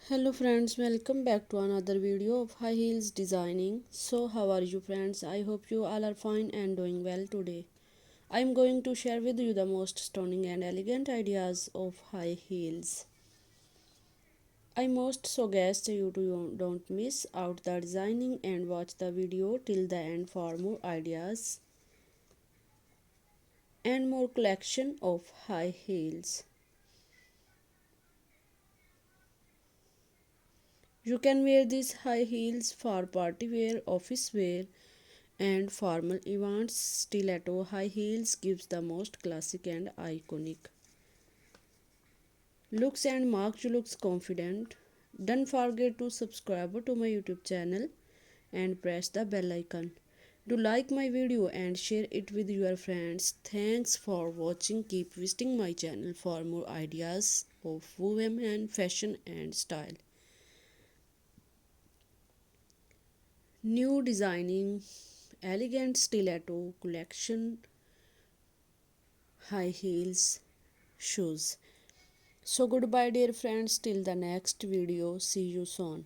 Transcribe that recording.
Hello friends, welcome back to another video of high heels designing. So how are you friends? I hope you all are fine and doing well today. I am going to share with you the most stunning and elegant ideas of high heels. I most suggest you to don't miss out the designing and watch the video till the end for more ideas and more collection of high heels. You can wear these high heels for party wear, office wear, and formal events. Stiletto high heels gives the most classic and iconic looks and marks you looks confident. Don't forget to subscribe to my YouTube channel and press the bell icon. Do like my video and share it with your friends. Thanks for watching. Keep visiting my channel for more ideas of women fashion and style. New designing elegant stiletto collection high heels shoes. So goodbye dear friends, till the next video, see you soon.